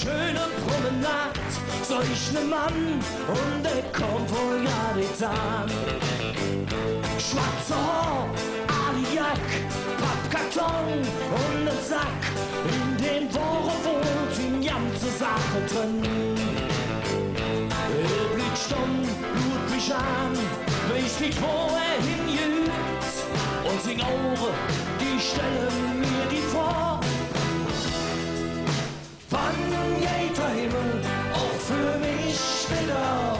schöne Promenade sah ich ne Mann und der kommt wohl ja nicht an. Schwarze Haar, Aliak, Pappkarton und ne Sack, in den Woche wohnt die ganze Sache drin. Er blickt stumm, lud mich an, weiß nicht wo er hinjügt und sing Ohren, die stellen mir die vor. Wann geht der Himmel auch für mich wieder?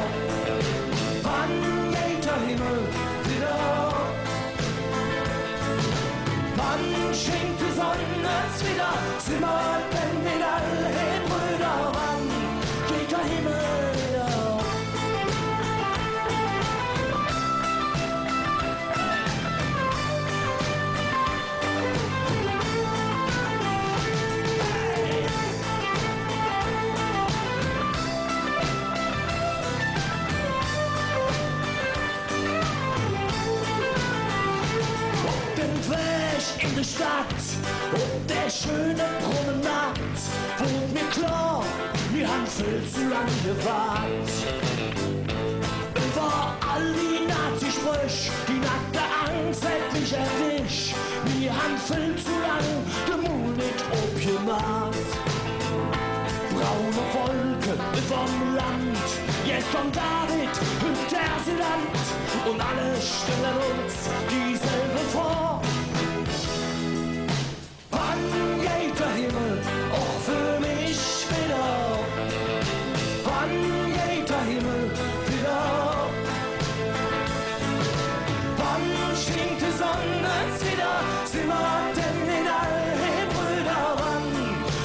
Wann geht der Himmel wieder? Wann schenkt die Sonne uns wieder? Sind wir denn nicht alle Brüder? Wann geht der Himmel wieder? In der Stadt, ob der schöne Promenade, wurde mir klar, wir haben viel zu lang gewartet. Über all die Nazi-Sprüche, die nackte Angst hat mich erwischt. Wir haben viel zu lang gemutet, obgemacht. Braune Wolke vom Land, jetzt kommt David und der Land und alle stellen uns dieselbe vor. Wann geht der Himmel auch für mich wieder? Wann geht der Himmel wieder? Wann schenkt die Sonne uns wieder? Sind wir denn nicht alle Brüder? Wann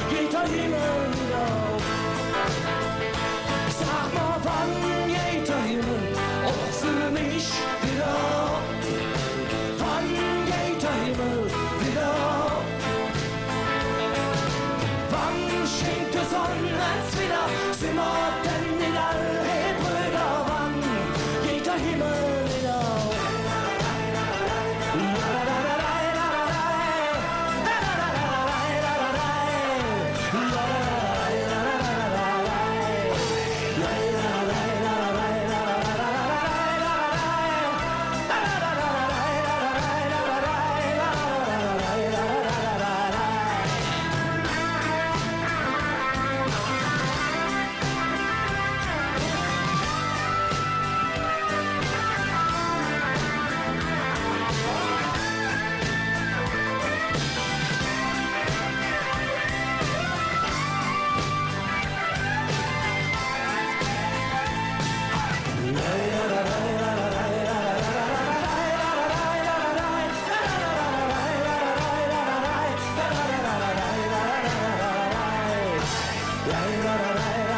geht der Himmel wieder? Sag mal, wann geht der Himmel auch für mich wieder? Wann geht der Himmel wieder? Schenkt die Sonne uns wieder, sind wir denn nicht alle Brüder? Wann geht der Himmel wieder? La la la la